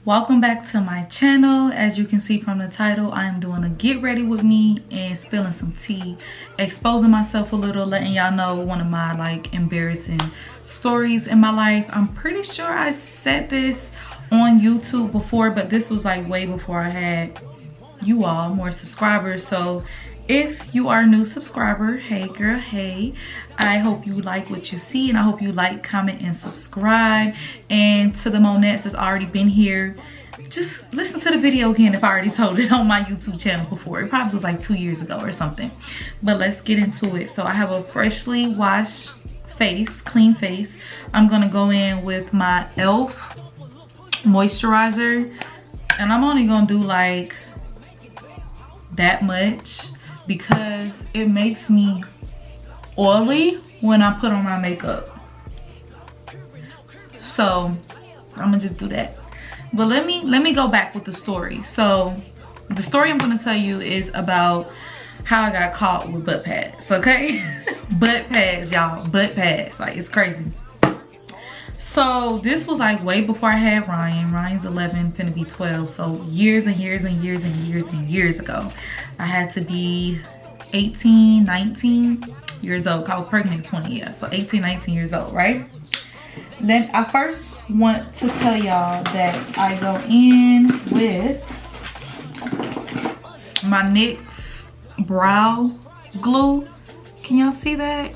Welcome back to my channel. As you can see from the title, I am doing a get ready with me and spilling some tea, exposing myself a little, letting y'all know one of my like embarrassing stories in my life. I'm pretty sure I said this on YouTube before, but this was like way before I had you all more subscribers. So if you are a new subscriber, hey girl, hey, I hope you like what you see, and I hope you like, comment, and subscribe. And to the monettes that's already been here, just listen to the video again if I already told it on my YouTube channel before. It probably was like 2 years ago or something. But let's get into it. So I have a freshly washed face, clean face. I'm gonna go in with my e.l.f. moisturizer, and I'm only gonna do like that much because it makes me oily when I put on my makeup. So I'm gonna just do that. But let me go back with the story. So the story I'm gonna tell you is about how I got caught with butt pads, okay? Butt pads, y'all, butt pads, like it's crazy. So this was like way before I had Ryan. Ryan's 11, finna be 12. So years and years and years and years and years ago. I had to be 18, 19 years old. I was pregnant at 20, yeah. So 18, 19 years old, right? Then I first want to tell y'all that I go in with my NYX brow glue. Can y'all see that?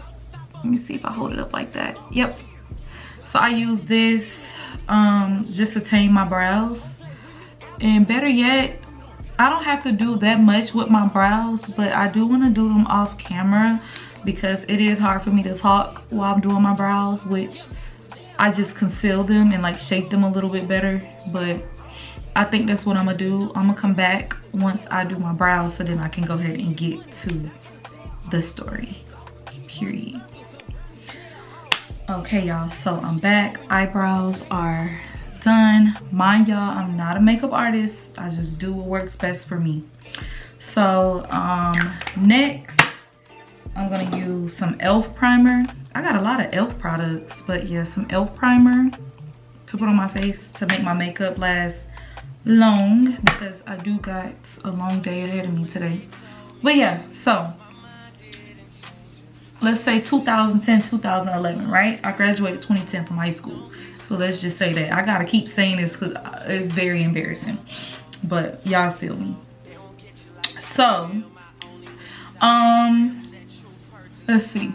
Let me see if I hold it up like that. Yep. So I use this just to tame my brows. And better yet, I don't have to do that much with my brows, but I do want to do them off camera because it is hard for me to talk while I'm doing my brows, which I just conceal them and like shape them a little bit better. But I think that's what I'm gonna do. I'm gonna come back once I do my brows so then I can go ahead and get to the story, period. Okay, y'all, so I'm back. Eyebrows are done. Mind y'all, I'm not a makeup artist. I just do what works best for me. So next I'm gonna use some e.l.f. primer. I got a lot of e.l.f. products, but yeah, some e.l.f. primer to put on my face to make my makeup last long because I do got a long day ahead of me today. But yeah, so let's say 2010, 2011, right? I graduated 2010 from high school. So let's just say that. I gotta keep saying this because it's very embarrassing. But y'all feel me. So, let's see.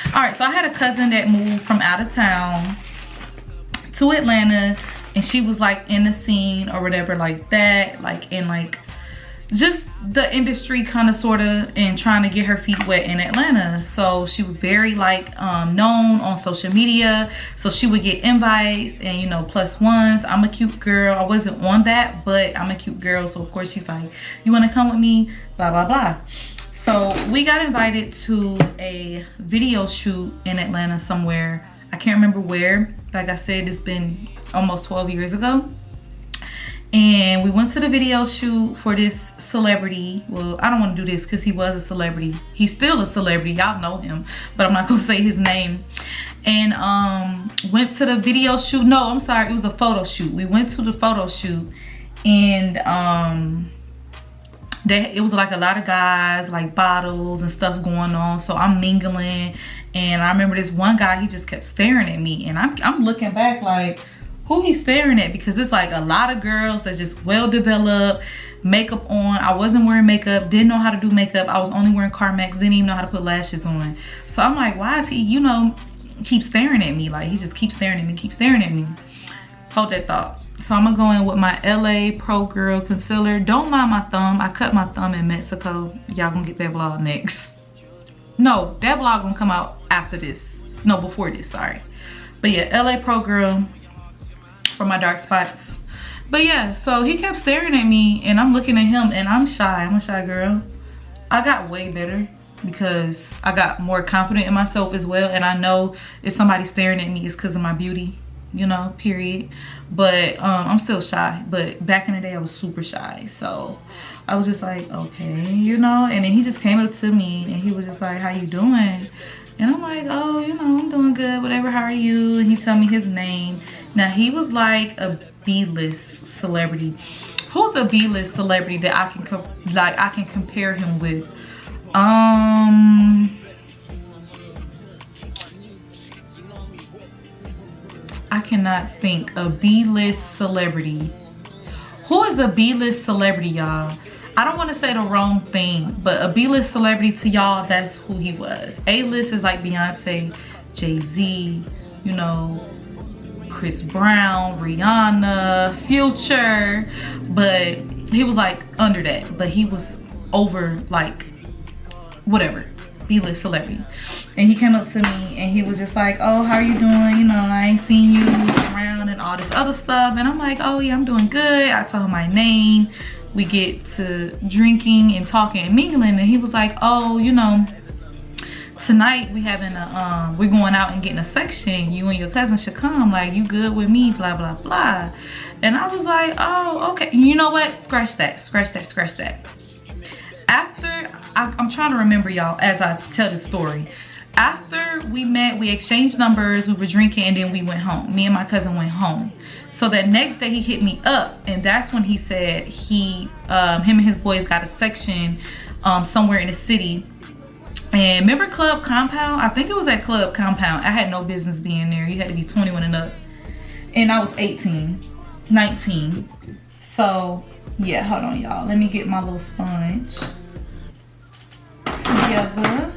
All right, so I had a cousin that moved from out of town to Atlanta, and she was like in the scene or whatever like that, like in like just the industry kind of sort of, and trying to get her feet wet in Atlanta. So she was very like known on social media, so she would get invites and, you know, plus ones. I'm a cute girl. I wasn't on that, but I'm a cute girl, so of course she's like, you want to come with me, blah blah blah. So we got invited to a video shoot in Atlanta somewhere. I can't remember where. Like I said, it's been almost 12 years ago. And we went to the video shoot for this celebrity. Well, I don't want to do this because he was a celebrity. He's still a celebrity. Y'all know him, but I'm not gonna say his name. And went to the video shoot. No, I'm sorry, it was a photo shoot. We went to the photo shoot, and it was like a lot of guys, like bottles and stuff going on. So I'm mingling, and I remember this one guy, he just kept staring at me, and I'm looking back like, who he's staring at, because it's like a lot of girls that just well developed, makeup on. I wasn't wearing makeup, didn't know how to do makeup. I was only wearing Carmex, didn't even know how to put lashes on. So I'm like, why is he, you know, keep staring at me? Like, he just keeps staring at me, keep staring at me. Hold that thought. So I'm gonna go in with my LA Pro Girl concealer. Don't mind my thumb. I cut my thumb in Mexico. Y'all gonna get that vlog next. No, that vlog gonna come out after this. No, before this, sorry. But yeah, LA Pro Girl for my dark spots. But yeah, so he kept staring at me, and I'm looking at him, and I'm shy. I'm a shy girl. I got way better because I got more confident in myself as well, and I know if somebody's staring at me, it's because of my beauty, you know, period. But I'm still shy. But back in the day, I was super shy. So I was just like, okay, you know. And then he just came up to me, and he was just like, how you doing? And I'm like, oh, you know, I'm doing good, whatever, how are you? And he told me his name. Now he was like a B-list celebrity. Who's a B-list celebrity that I can compare him with? I cannot think. A B-list celebrity. Who is a B-list celebrity, y'all? I don't want to say the wrong thing, but a B-list celebrity to y'all, that's who he was. A-list is like Beyonce, Jay-Z, you know, Chris Brown, Rihanna, Future, but he was like under that, but he was over like whatever, B-list celebrity. And he came up to me and he was just like, oh, how are you doing? You know, I ain't seen you around and all this other stuff. And I'm like, oh yeah, I'm doing good. I told him my name. We get to drinking and talking and mingling, and he was like, oh, you know, tonight we having a we're going out and getting a section. You and your cousin should come. Like, you good with me? Blah blah blah. And I was like, oh, okay. You know what? Scratch that. Scratch that. Scratch that. After I'm trying to remember, y'all, as I tell the story. After we met, we exchanged numbers. We were drinking, and then we went home. Me and my cousin went home. So that next day he hit me up, and that's when he said him and his boys got a section somewhere in the city. And remember Club Compound? I think it was at Club Compound. I had no business being there. You had to be 21 and up. And I was 18, 19. So yeah, hold on, y'all. Let me get my little sponge together.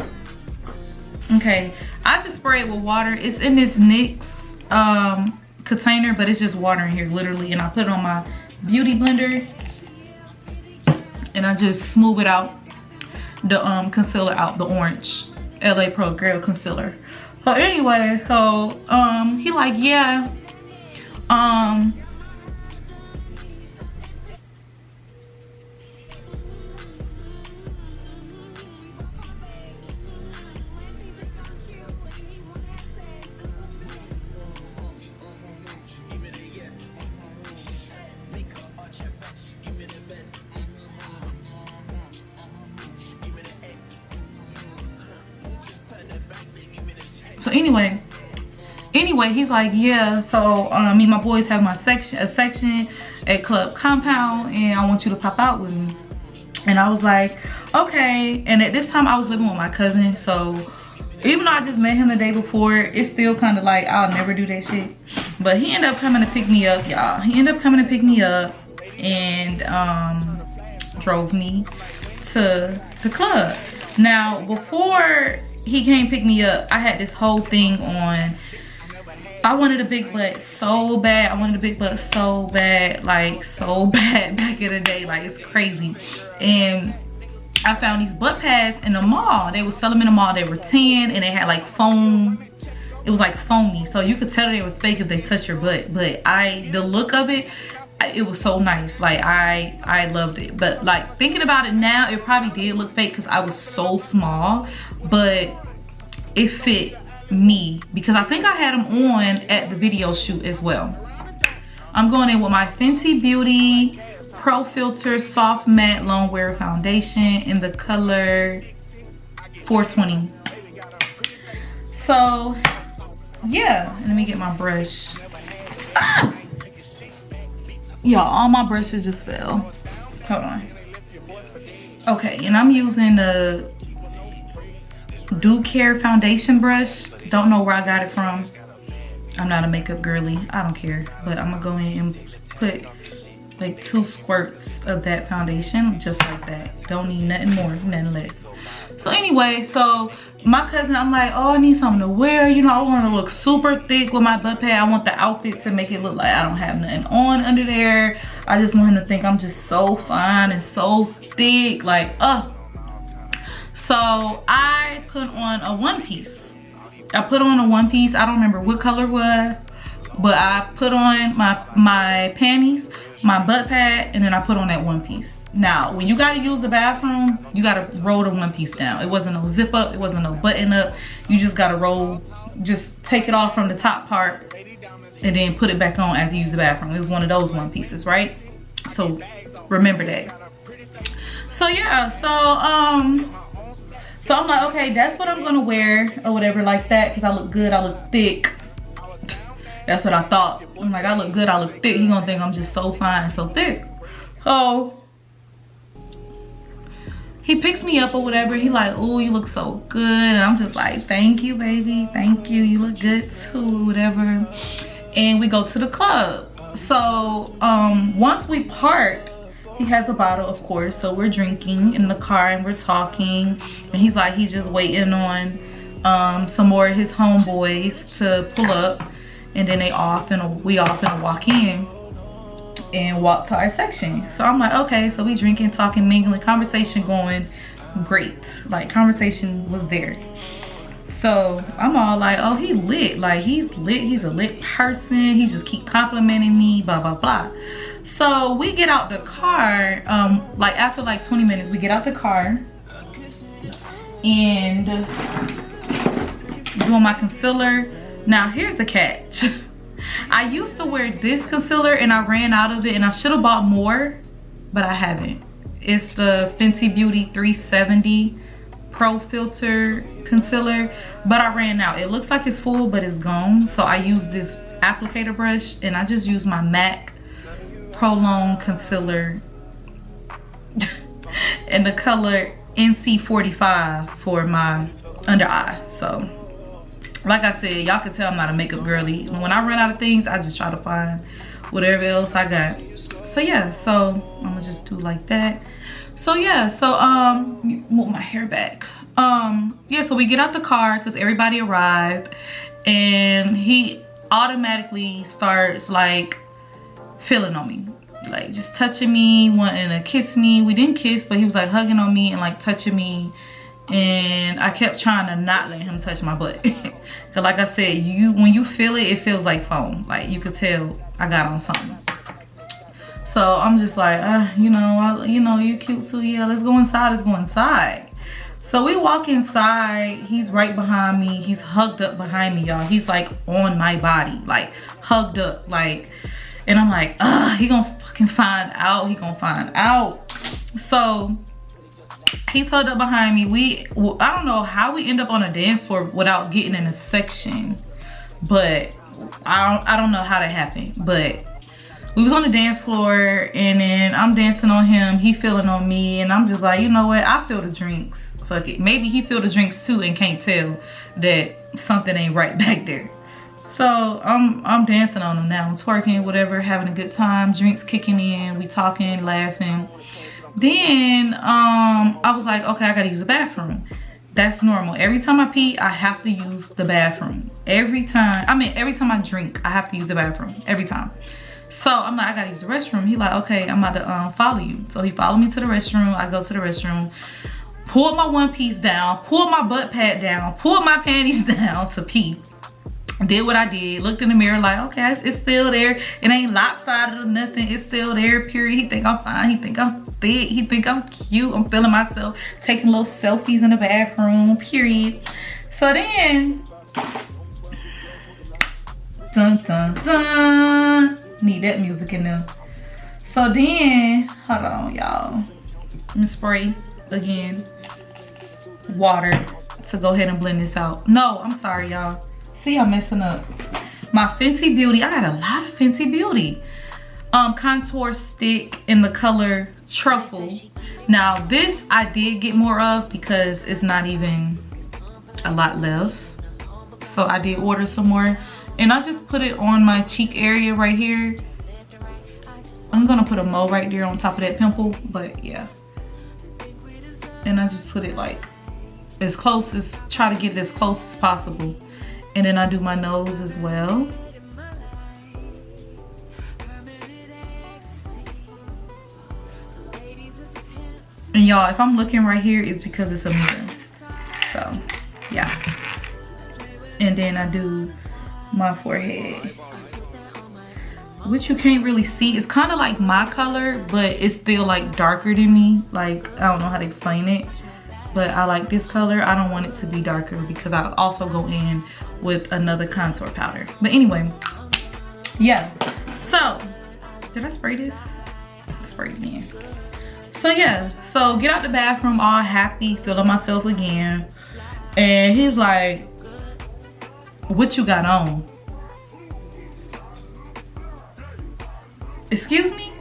Okay, I just spray it with water. It's in this NYX container, but it's just water in here literally, and I put it on my beauty blender and I just smooth it out, the concealer out, the orange LA Pro Girl concealer. So anyway, so he like, yeah, so anyway, he's like, yeah, so me and my boys have a section at Club Compound, and I want you to pop out with me. And I was like, okay. And at this time I was living with my cousin, so even though I just met him the day before, it's still kind of like, I'll never do that shit. But he ended up coming to pick me up, y'all. He ended up coming to pick me up and drove me to the club. Now, before he came pick me up, I had this whole thing on. I wanted a big butt so bad. I wanted a big butt so bad, like so bad back in the day, like it's crazy. And I found these butt pads in the mall. They would sell them in the mall. They were 10 and they had like foam. It was like foamy, so you could tell they was fake if they touch your butt. But the look of it, it was so nice. Like I loved it. But like thinking about it now, it probably did look fake because I was so small, but it fit me because I think I had them on at the video shoot as well. I'm going in with my Fenty Beauty Pro Filter Soft Matte Long Wear Foundation in the color 420. So yeah, let me get my brush. Ah! Y'all, all my brushes just fell. Hold on. Okay, and I'm using the Do Care foundation brush. Don't know where I got it from. I'm not a makeup girly. I don't care. But I'm gonna go in and put like 2 squirts of that foundation, just like that. Don't need nothing more, nothing less. So anyway, so my cousin, I'm like, oh, I need something to wear. You know, I want to look super thick with my butt pad. I want the outfit to make it look like I don't have nothing on under there. I just want him to think I'm just so fine and so thick, like, So I put on a one piece. I put on a one piece. I don't remember what color it was, but I put on my panties, my butt pad, and then I put on that one piece. Now, when you gotta use the bathroom, you gotta roll the one piece down. It wasn't no zip up, it wasn't no button up. You just gotta roll, just take it off from the top part and then put it back on after you use the bathroom. It was one of those one pieces, right? So remember that. So yeah, so I'm like, okay, that's what I'm gonna wear or whatever like that, because I look good, I look thick. That's what I thought. I'm like, I look good, I look thick. He gonna think I'm just so fine, so thick. So he picks me up or whatever. He like, oh, you look so good. And I'm just like, thank you, baby. Thank you. You look good too, whatever. And we go to the club. So once we park, he has a bottle, of course. So we're drinking in the car and we're talking. And he's like, he's just waiting on some more of his homeboys to pull up. And then we off and walk in and walk to our section. So I'm like, okay, so we drinking, talking, mingling, conversation going great. Like, conversation was there. So I'm all like, oh, he lit. Like, he's lit. He's a lit person. He just keep complimenting me, blah, blah, blah. So we get out the car, like after like 20 minutes, we get out the car and doing my concealer. Now, here's the catch. I used to wear this concealer and I ran out of it, and I should have bought more, but I haven't. It's the Fenty Beauty 370 Pro Filter concealer, but I ran out. It looks like it's full, but it's gone. So I use this applicator brush, and I just use my MAC Pro Long concealer in the color NC45 for my under eye. So like I said, y'all can tell I'm not a makeup girly. When I run out of things, I just try to find whatever else I got. So yeah, so I'm gonna just do like that. So yeah, so move my hair back. Yeah, so we get out the car because everybody arrived, and he automatically starts like feeling on me, like just touching me, wanting to kiss me. We didn't kiss, but he was like hugging on me and like touching me. And I kept trying to not let him touch my butt. Cause like I said, when you feel it, it feels like foam. Like, you could tell I got on something. So I'm just like, you know, you're cute too. Yeah, let's go inside. Let's go inside. So we walk inside. He's right behind me. He's hugged up behind me, y'all. He's like on my body, like hugged up, like. And I'm like, he gonna fucking find out. He gonna find out. So he's hugged up behind me. I don't know how we end up on a dance floor without getting in a section, but I don't know how that happened. But we was on the dance floor, and then I'm dancing on him, he feeling on me, and I'm just like, you know what, I feel the drinks, fuck it. Maybe he feel the drinks too and can't tell that something ain't right back there. So I'm dancing on him now, I'm twerking, whatever, having a good time, drinks kicking in, we talking, laughing. Then I was like, okay, I gotta use the bathroom. That's normal. Every time I pee, I have to use the bathroom. Every time I drink, I have to use the bathroom. Every time. So I'm like, I gotta use the restroom. He like, okay, I'm about to follow you. So he followed me to the restroom. I go to the restroom, pulled my one piece down, pulled my butt pad down, pulled my panties down to pee. Did what I did, looked in the mirror like, okay, it's still there. It ain't lopsided or nothing. It's still there, period. He think I'm fine. He think I'm thick. He think I'm cute. I'm feeling myself. Taking little selfies in the bathroom, period. So then, dun, dun, dun. Need that music in there. So then, hold on, y'all. Let me spray again. Water to go ahead and blend this out. No, I'm sorry, y'all. See, I'm messing up. My Fenty Beauty, I got a lot of Fenty Beauty. Contour stick in the color Truffle. Now this I did get more of because it's not even a lot left. So I did order some more. And I just put it on my cheek area right here. I'm gonna put a mole right there on top of that pimple, but yeah. And I just put it like as close as, try to get it as close as possible. And then I do my nose as well. And y'all, if I'm looking right here, it's because it's a mirror. So, yeah. And then I do my forehead, which you can't really see. It's kind of like my color, but it's still like darker than me. Like, I don't know how to explain it. But I like this color. I don't want it to be darker because I also go in with another contour powder. But anyway, yeah. So, did I spray this? Spray it again. So yeah, so get out the bathroom all happy, feeling myself again. And he's like, what you got on? excuse me?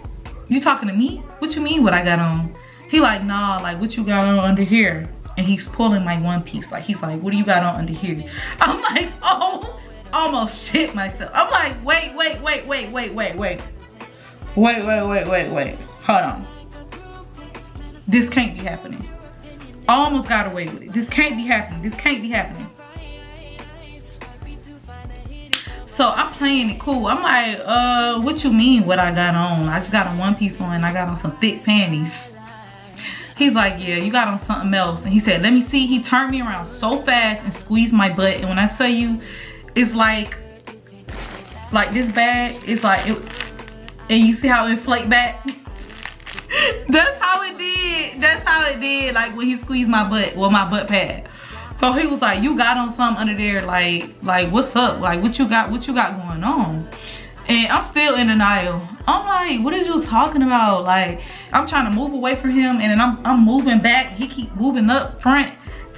You talking to me? What you mean what I got on? He like, nah, like what you got on under here? And he's pulling my one piece. Like he's like, what do you got on under here? I'm like, oh, almost shit myself. I'm like, wait. Hold on. This can't be happening. I almost got away with it. This can't be happening. This can't be happening. So I'm playing it cool. I'm like, what you mean what I got on? I just got a one piece on and I got on some thick panties. He's like, yeah, you got on something else. And he said, let me see. He turned me around so fast and squeezed my butt. And when I tell you, it's like this bag, it's like, and you see how it inflate back? That's how it did. That's how it did. Like when he squeezed my butt, well, my butt pad. So he was like, you got on something under there, like what's up? Like what you got going on? And I'm still in denial. I'm like, what is you talking about? Like, I'm trying to move away from him and then I'm moving back. He keep moving up front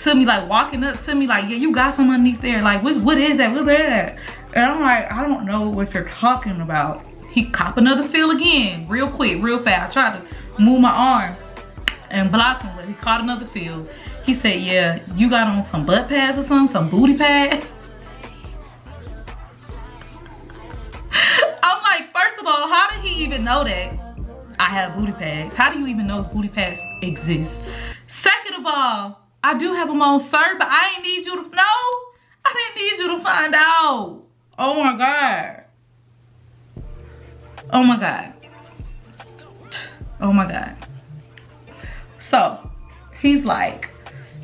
to me, like walking up to me, like, yeah, you got something underneath there. Like, what is that? What is that? And I'm like, I don't know what you're talking about. He cop another feel again, real quick, real fast. I tried to move my arm and block him, but he caught another feel. He said, yeah, you got on some butt pads or something, some booty pads. I'm like, first of all, how did he even know that I have booty pads? How do you even know booty pads exist? Second of all, I do have them on, sir, but I ain't need you to know. I didn't need you to find out. Oh my God. Oh my God. Oh my God. So he's like,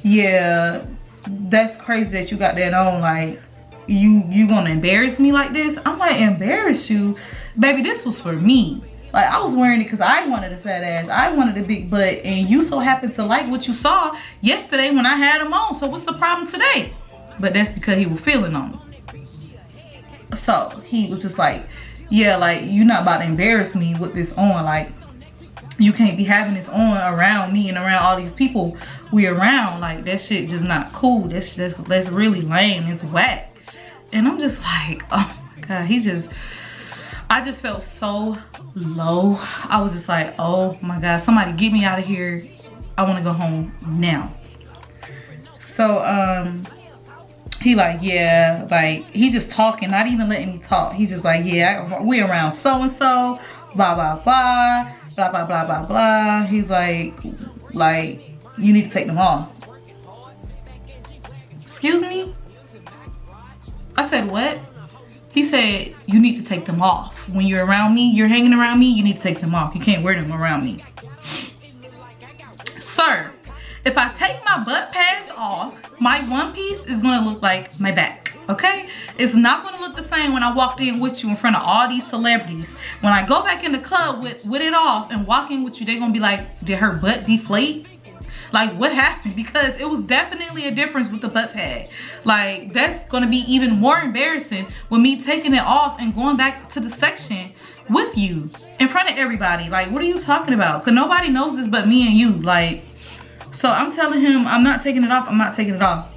yeah, that's crazy that you got that on. Like, you gonna embarrass me like this? I'm like, embarrass you? Baby, this was for me. Like, I was wearing it because I wanted a fat ass. I wanted a big butt. And you so happened to like what you saw yesterday when I had them on. So what's the problem today? But that's because he was feeling on me. So he was just like, yeah, like, you're not about to embarrass me with this on. Like, you can't be having this on around me and around all these people we around. Like, that shit just not cool. That's really lame. It's whack. And I'm just like, oh my God, I just felt so low. I was just like, oh my God, somebody get me out of here. I want to go home now. So he like, yeah, like, he just talking, not even letting me talk. He just like, yeah, we around so and so, blah blah blah, blah blah blah blah blah. He's like you need to take them off. Excuse me? I said, what? He said, you need to take them off. When you're around me, you're hanging around me, you need to take them off. You can't wear them around me. Sir, if I take my butt pads off, my one piece is gonna look like my back, okay? It's not gonna look the same when I walked in with you in front of all these celebrities. When I go back in the club with it off and walk in with you, they're gonna be like, did her butt deflate? Like, what happened? Because it was definitely a difference with the butt pad. Like, that's gonna be even more embarrassing with me taking it off and going back to the section with you in front of everybody. Like, what are you talking about? Because nobody knows this but me and you. Like, so I'm telling him, I'm not taking it off. I'm not taking it off.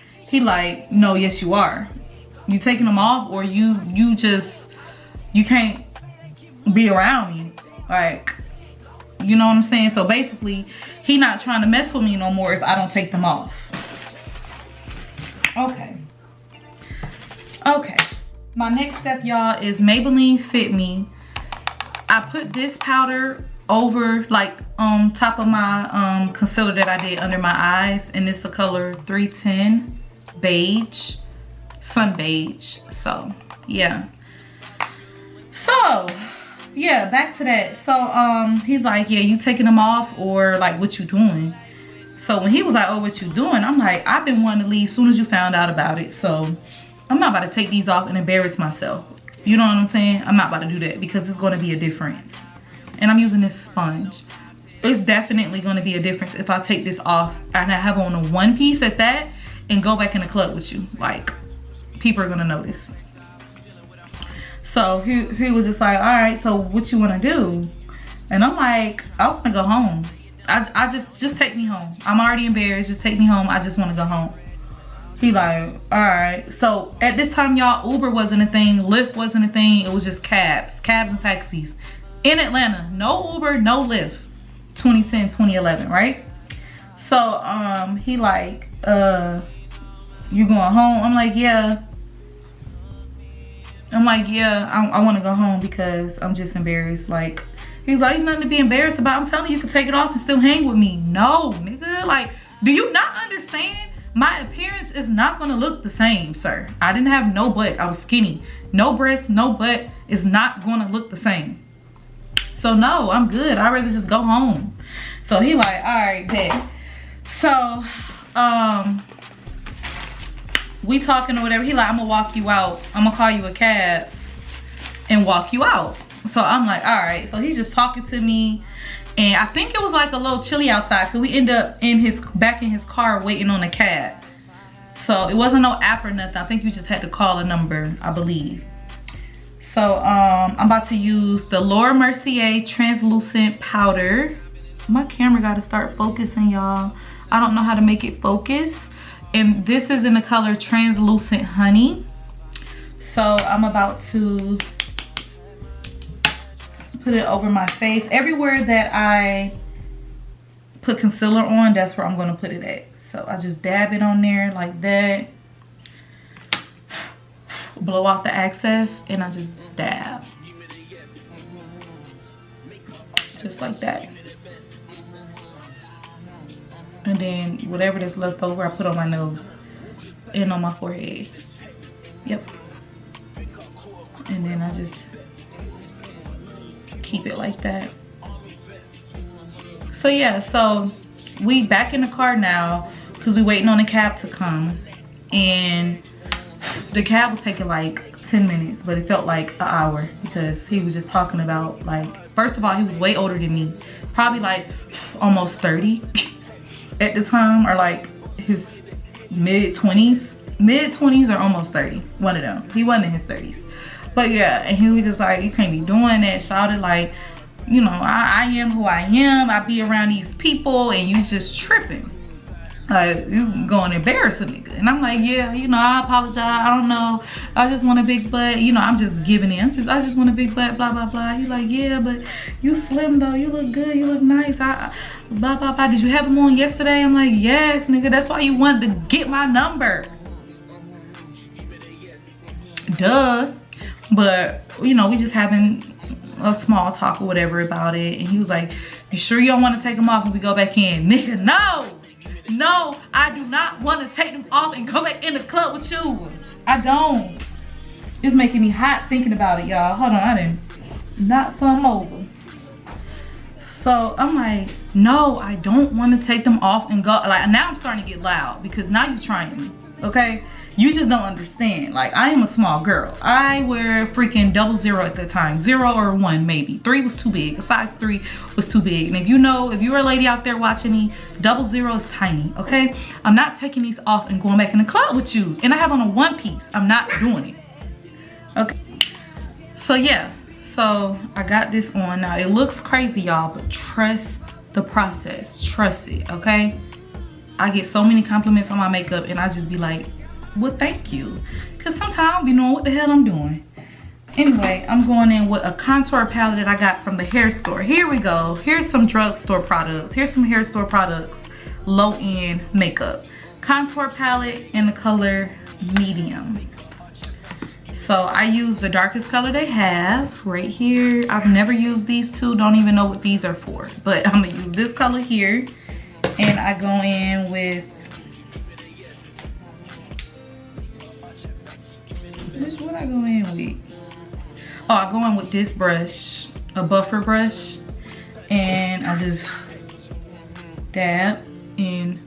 He like, no, yes you are. You taking them off, or you can't be around me. Like, you know what I'm saying? So basically, he not trying to mess with me no more if I don't take them off. Okay. Okay. My next step, y'all, is Maybelline Fit Me. I put this powder over, like, on top of my concealer that I did under my eyes. And it's the color 310 Beige. Sun Beige. So, yeah. So, yeah, back to that. So he's like, yeah, you taking them off, or like, what you doing? So when he was like, oh, what you doing? I'm like, I've been wanting to leave as soon as you found out about it. So I'm not about to take these off and embarrass myself. You know what I'm saying? I'm not about to do that because it's going to be a difference. And I'm using this sponge. It's definitely going to be a difference if I take this off and I have on a one piece at that and go back in the club with you. Like, people are going to notice. So he was just like, all right, so what you want to do? And I'm like, I want to go home. I just take me home. I'm already embarrassed. Just take me home. I just want to go home. He like, all right. So at this time, y'all, Uber wasn't a thing, Lyft wasn't a thing. It was just cabs and taxis in Atlanta. No Uber, no Lyft. 2010, 2011, right? So he like, you going home? I'm like, yeah. I want to go home because I'm just embarrassed. Like, he's like, nothing to be embarrassed about. I'm telling you, you can take it off and still hang with me. No, nigga. Like, do you not understand? My appearance is not gonna look the same, sir. I didn't have no butt. I was skinny. No breasts, no butt is not gonna look the same. So no, I'm good. I'd rather just go home. So he like, all right, bet. So, we talking or whatever. He like, I'm gonna walk you out. I'm gonna call you a cab and walk you out. So I'm like, all right. So he's just talking to me. And I think it was like a little chilly outside because we ended up back in his car waiting on a cab. So it wasn't no app or nothing. I think you just had to call a number, I believe. So I'm about to use the Laura Mercier translucent powder. My camera got to start focusing, y'all. I don't know how to make it focus. And this is in the color Translucent Honey. So I'm about to put it over my face. Everywhere that I put concealer on, that's where I'm going to put it at. So I just dab it on there like that. Blow off the excess and I just dab. Just like that. And then whatever that's left over, I put on my nose and on my forehead. Yep. And then I just keep it like that. So yeah, so we back in the car now because we waiting on a cab to come. And the cab was taking like 10 minutes, but it felt like an hour because he was just talking about, like, first of all, he was way older than me. Probably like almost 30 at the time, or like his mid-20s. Mid-20s or almost 30. One of them. He wasn't in his 30s. But yeah, and he was just like, you can't be doing that. Shouted like, you know, I am who I am. I be around these people and you just tripping. Like, you going to embarrass a nigga. And I'm like, yeah, you know, I apologize. I don't know. I just want a big butt. You know, I'm just giving in. I just want a big butt, blah, blah, blah. He like, yeah, but you slim though. You look good. You look nice. Blah, blah, blah. Did you have him on yesterday? I'm like, yes, nigga. That's why you wanted to get my number. Duh. But, you know, we just having a small talk or whatever about it. And he was like, you sure you don't want to take them off when we go back in? Nigga, no. No, I do not want to take them off and go back in the club with you. I don't. It's making me hot thinking about it, y'all. Hold on, I didn't knock something over. So I'm like, no, I don't want to take them off and go. Like, now I'm starting to get loud because now you're trying me, okay? You just don't understand. Like, I am a small girl. I wear freaking 00 at the time. 0 or 1 maybe. 3 was too big. A size 3 was too big. And if you know, if you're a lady out there watching me, 00 is tiny, okay? I'm not taking these off and going back in the club with you. And I have on a one piece. I'm not doing it. Okay. So yeah. So I got this on. Now it looks crazy, y'all, but trust the process. Trust it, okay? I get so many compliments on my makeup and I just be like, well, thank you. Because sometimes I don't be knowing what the hell I'm doing. Anyway, I'm going in with a contour palette that I got from the hair store. Here we go. Here's some drugstore products. Here's some hair store products. Low-end makeup. Contour palette in the color medium. So I use the darkest color they have right here. I've never used these two. Don't even know what these are for. But I'm going to use this color here. And I go in with... What I go in with? Oh, I go in with this brush, a buffer brush, and I just dab in.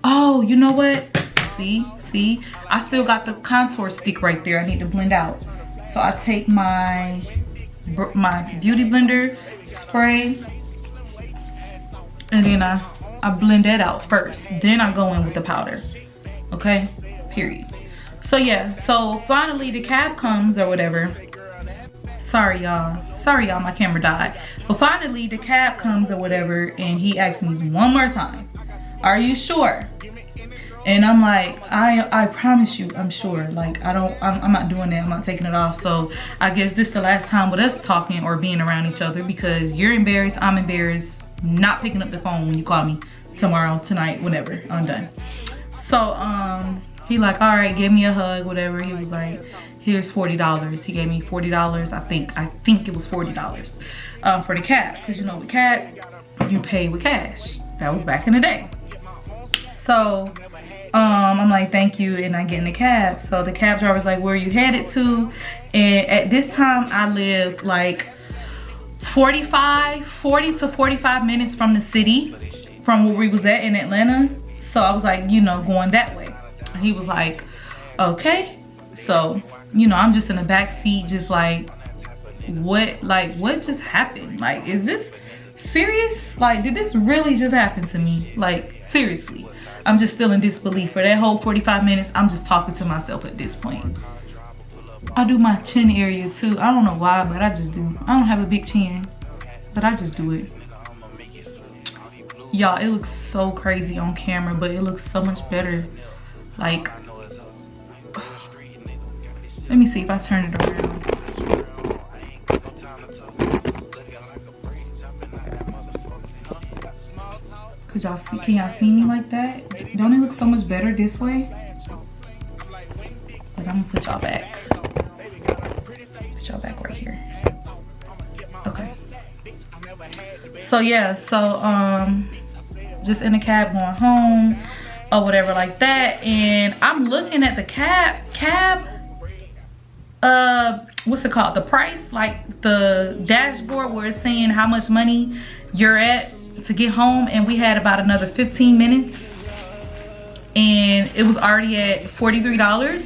Oh, you know what? See, I still got the contour stick right there. I need to blend out. So I take my beauty blender spray, and then I blend that out first. Then I go in with the powder. Okay, period. So yeah, so finally the cab comes or whatever. Sorry y'all, my camera died. But finally the cab comes or whatever and he asks me one more time, are you sure? And I'm like, I promise you, I'm sure. Like, I'm not doing that. I'm not taking it off. So I guess this is the last time with us talking or being around each other, because you're embarrassed, I'm embarrassed, not picking up the phone when you call me tomorrow, tonight, whenever I'm done. So he like, all right, give me a hug, whatever. He was like, here's $40. He gave me $40. I think it was $40 for the cab, because you know with cab you pay with cash. That was back in the day. So I'm like, thank you, and I get in the cab. So the cab driver's like, where are you headed to? And at this time I lived like 40 to 45 minutes from the city, from where we was at in Atlanta. So I was like, you know, going that way. And he was like, okay. So, you know, I'm just in the back seat, just like, what just happened? Like, is this serious? Like, did this really just happen to me? Like, seriously. I'm just still in disbelief. For that whole 45 minutes, I'm just talking to myself at this point. I do my chin area too. I don't know why, but I just do. I don't have a big chin, but I just do it. Y'all, it looks so crazy on camera, but it looks so much better. Like, let me see if I turn it around. Could y'all see, can y'all see me like that? Don't it look so much better this way? Like, I'm gonna put y'all back. Put y'all back right here. Okay. So yeah, so just in the cab going home or whatever like that, and I'm looking at the cab what's it called, the price, like the dashboard where it's saying how much money you're at to get home, and we had about another 15 minutes and it was already at $43.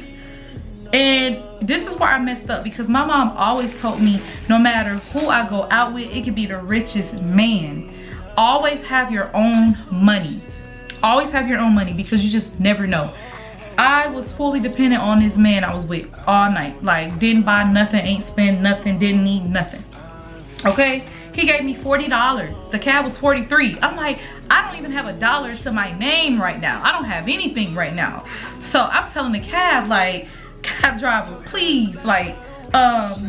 And this is where I messed up, because my mom always told me, no matter who I go out with, it could be the richest man, always have your own money. Always have your own money, because you just never know. I was fully dependent on this man I was with all night. Like, didn't buy nothing, ain't spend nothing, didn't need nothing. Okay? He gave me $40. The cab was $43. I'm like, I don't even have a dollar to my name right now. I don't have anything right now. So I'm telling the cab, like, cab driver, please, like,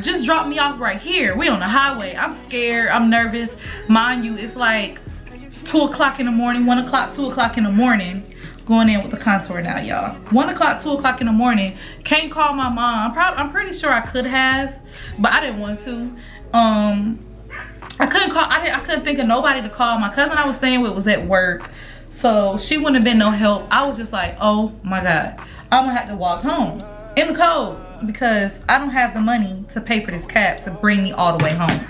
just drop me off right here. We on the highway. I'm scared. I'm nervous. Mind you, it's like 2 o'clock in the morning, 1 o'clock, 2 o'clock in the morning. Going in with the contour now, y'all. 1 o'clock, 2 o'clock in the morning. Can't call my mom. I'm pretty sure I could have, but I didn't want to. I couldn't call. I couldn't think of nobody to call. My cousin I was staying with was at work, so she wouldn't have been no help. I was just like, oh my God, I'm gonna have to walk home in the cold, because I don't have the money to pay for this cab to bring me all the way home.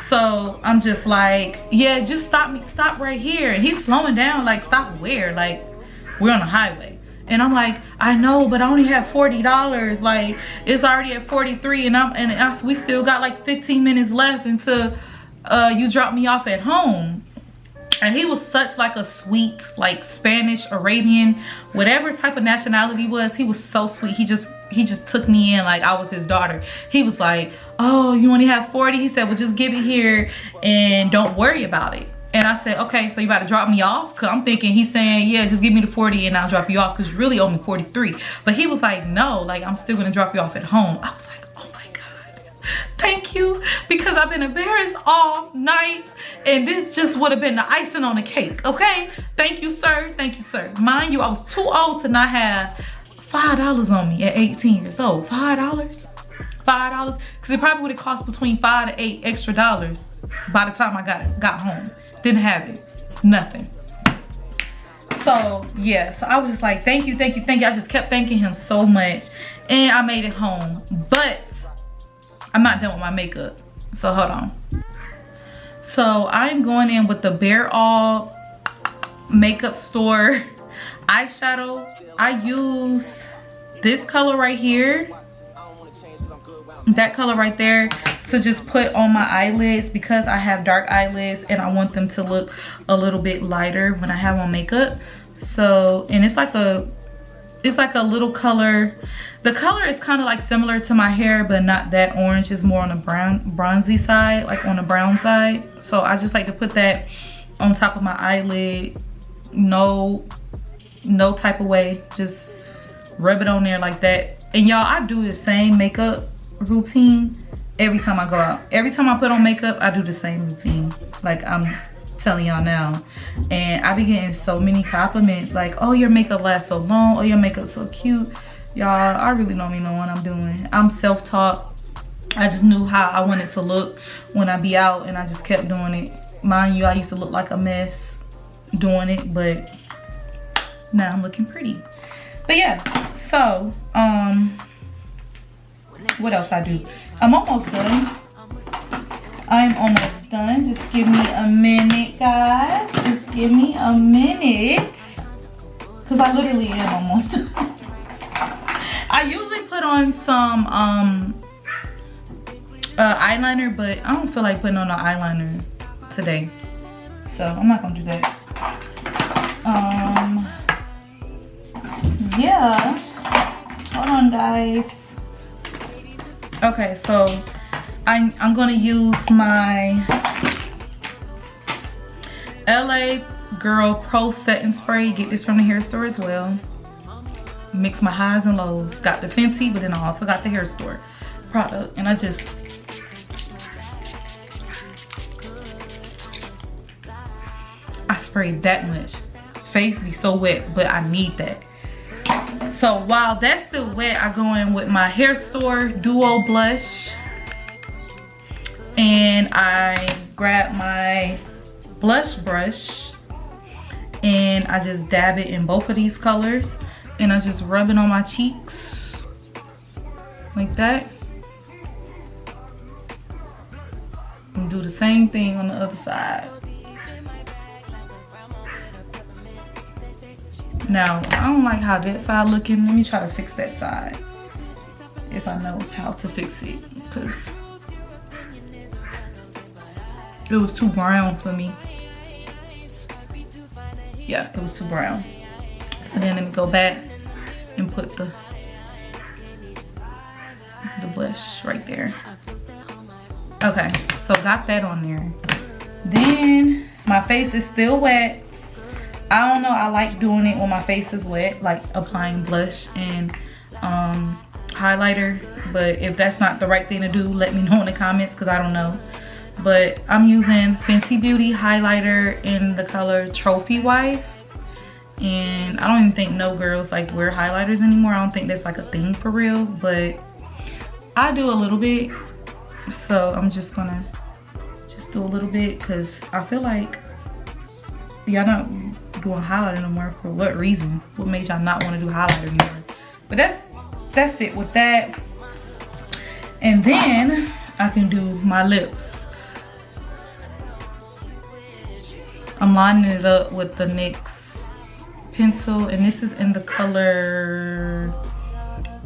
So I'm just like, yeah, just stop right here. And he's slowing down, like, stop where? Like, we're on the highway. And I'm like, I know, but I only have $40. Like, it's already at 43, and we still got like 15 minutes left until you drop me off at home. And he was such like a sweet, like Spanish, Arabian, whatever type of nationality was, he was so sweet. He just took me in like I was his daughter. He was like, oh, you only have 40? He said, well, just give it here and don't worry about it. And I said, okay, so you about to drop me off? Cause I'm thinking he's saying, yeah, just give me the 40 and I'll drop you off, because you really owe me 43. But he was like, no, like, I'm still gonna drop you off at home. I was like, oh my God, thank you, because I've been embarrassed all night, and this just would have been the icing on the cake, okay? Thank you, sir, thank you, sir. Mind you, I was too old to not have $5 on me at 18 years old. $5? $5? Because it probably would have cost between $5 to $8 extra by the time I got home. Didn't have it. Nothing. So yeah, so I was just like, thank you, thank you, thank you. I just kept thanking him so much, and I made it home. But I'm not done with my makeup, so hold on. So I'm going in with the Bare All makeup store eyeshadow. I use this color right here, that color right there, to just put on my eyelids, because I have dark eyelids and I want them to look a little bit lighter when I have on makeup. So, and it's like a little color. The color is kind of like similar to my hair, but not that orange. It's more on the bronzy side, like on the brown side. So I just like to put that on top of my eyelid. No no type of way. Just rub it on there like that. And y'all, I do the same makeup routine every time I go out. Every time I put on makeup, I do the same routine. Like I'm telling y'all now. And I be getting so many compliments like, oh, your makeup lasts so long. Oh, your makeup's so cute. Y'all, I really don't even know what I'm doing. I'm self-taught. I just knew how I wanted to look when I be out, and I just kept doing it. Mind you, I used to look like a mess doing it, but now I'm looking pretty. But yeah, so what else I do? I'm almost done. I'm almost done. Just give me a minute, guys. Just give me a minute, because I literally am almost done. I usually put on some eyeliner, but I don't feel like putting on the eyeliner today, so I'm not gonna do that. Yeah, hold on, guys. Okay, so I'm gonna use my LA Girl Pro Setting Spray. Get this from the hair store as well. Mix my highs and lows. Got the Fenty, but then I also got the hair store product, and I sprayed that much. Face be so wet, but I need that. So while that's still wet, I go in with my hair store duo blush, and I grab my blush brush, and I just dab it in both of these colors, and I just rub it on my cheeks like that, and do the same thing on the other side. Now, I don't like how that side looking. Let me try to fix that side, if I know how to fix it, because it was too brown for me. Yeah, it was too brown. So then let me go back and put the blush right there. Okay, so got that on there. Then my face is still wet. I don't know, I like doing it when my face is wet, like applying blush and highlighter. But if that's not the right thing to do, let me know in the comments, because I don't know. But I'm using Fenty Beauty highlighter in the color Trophy Wife. And I don't even think no girls like wear highlighters anymore. I don't think that's like a thing for real, but I do a little bit. So I'm just gonna do a little bit, because I feel like y'all not doing highlighter no more. For what reason? What made y'all not want to do highlighter anymore? But that's it with that. And then I can do my lips. I'm lining it up with the NYX pencil, and this is in the color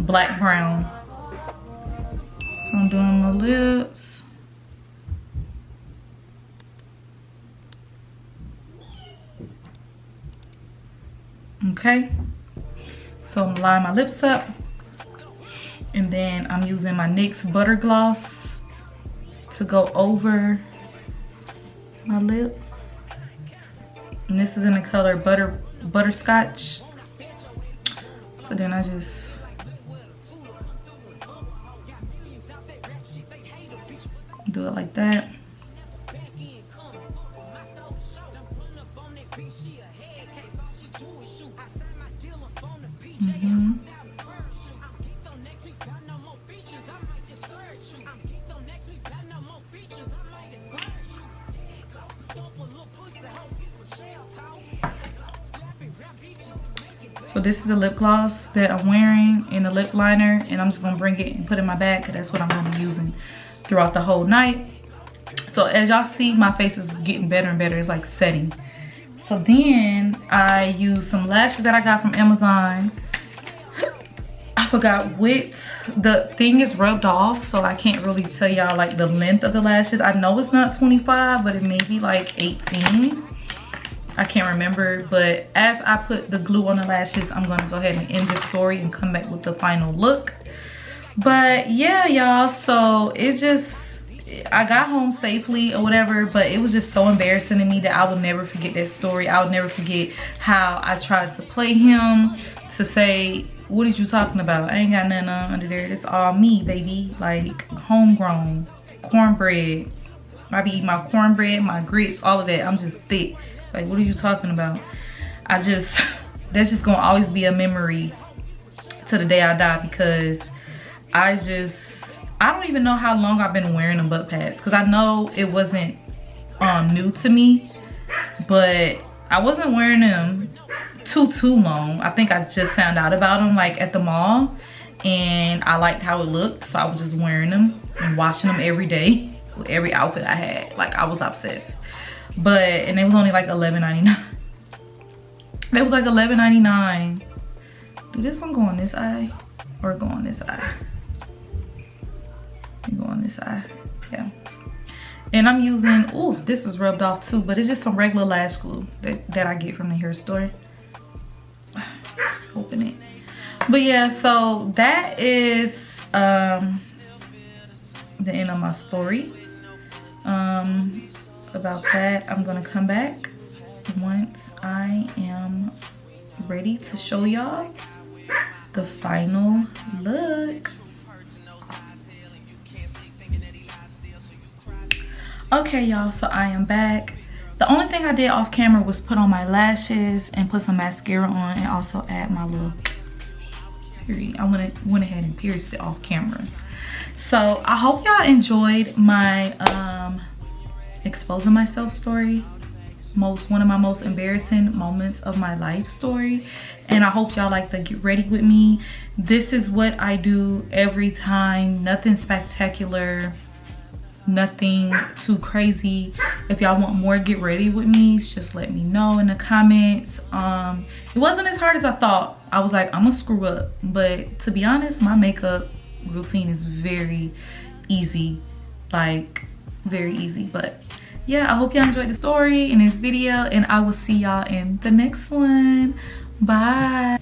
Black Brown. So I'm doing my lips. Okay, so I'm lining my lips up, and then I'm using my NYX Butter Gloss to go over my lips. And this is in the color Butterscotch. So then I just do it like that. So this is a lip gloss that I'm wearing in a lip liner, and I'm just gonna bring it and put it in my bag, because that's what I'm gonna be using throughout the whole night. So as y'all see, my face is getting better and better. It's like setting. So then I use some lashes that I got from Amazon. I forgot what the thing is rubbed off, so I can't really tell y'all like the length of the lashes. I know it's not 25, but it may be like 18. I can't remember, but as I put the glue on the lashes, I'm gonna go ahead and end this story and come back with the final look. But yeah, y'all, so it just I got home safely or whatever, but it was just so embarrassing to me that I will never forget that story. I will never forget how I tried to play him to say, what are you talking about? I ain't got nothing under there. It's all me, baby. Like homegrown cornbread. I be eating my cornbread, my grits, all of that. I'm just thick. Like, what are you talking about? That's just gonna always be a memory to the day I die, because I don't even know how long I've been wearing them butt pads, because I know it wasn't new to me, but I wasn't wearing them too long. I think I just found out about them like at the mall, and I liked how it looked, so I was just wearing them and washing them every day with every outfit I had. Like, I was obsessed. And it was only like $11.99. It was like $11.99. Do this one go on this eye or go on this eye? Go on this eye. Yeah. And I'm using, oh, this is rubbed off too, but it's just some regular lash glue that I get from the hair store. Open it. But yeah, so that is the end of my story. About that, I'm gonna come back once I am ready to show y'all the final look. Okay, y'all, so I am back. The only thing I did off camera was put on my lashes and put some mascara on, and also add my little period. I went ahead and pierced it off camera. So I hope y'all enjoyed my exposing myself story, one of my most embarrassing moments of my life story, and I hope y'all like the get ready with me. This is what I do every time. Nothing spectacular, nothing too crazy. If y'all want more get ready with me, just let me know in the comments. It wasn't as hard as I thought. I was like, I'm gonna screw up, but to be honest, my makeup routine is very easy, like very easy. But yeah, I hope y'all enjoyed the story in this video, and I will see y'all in the next one. Bye.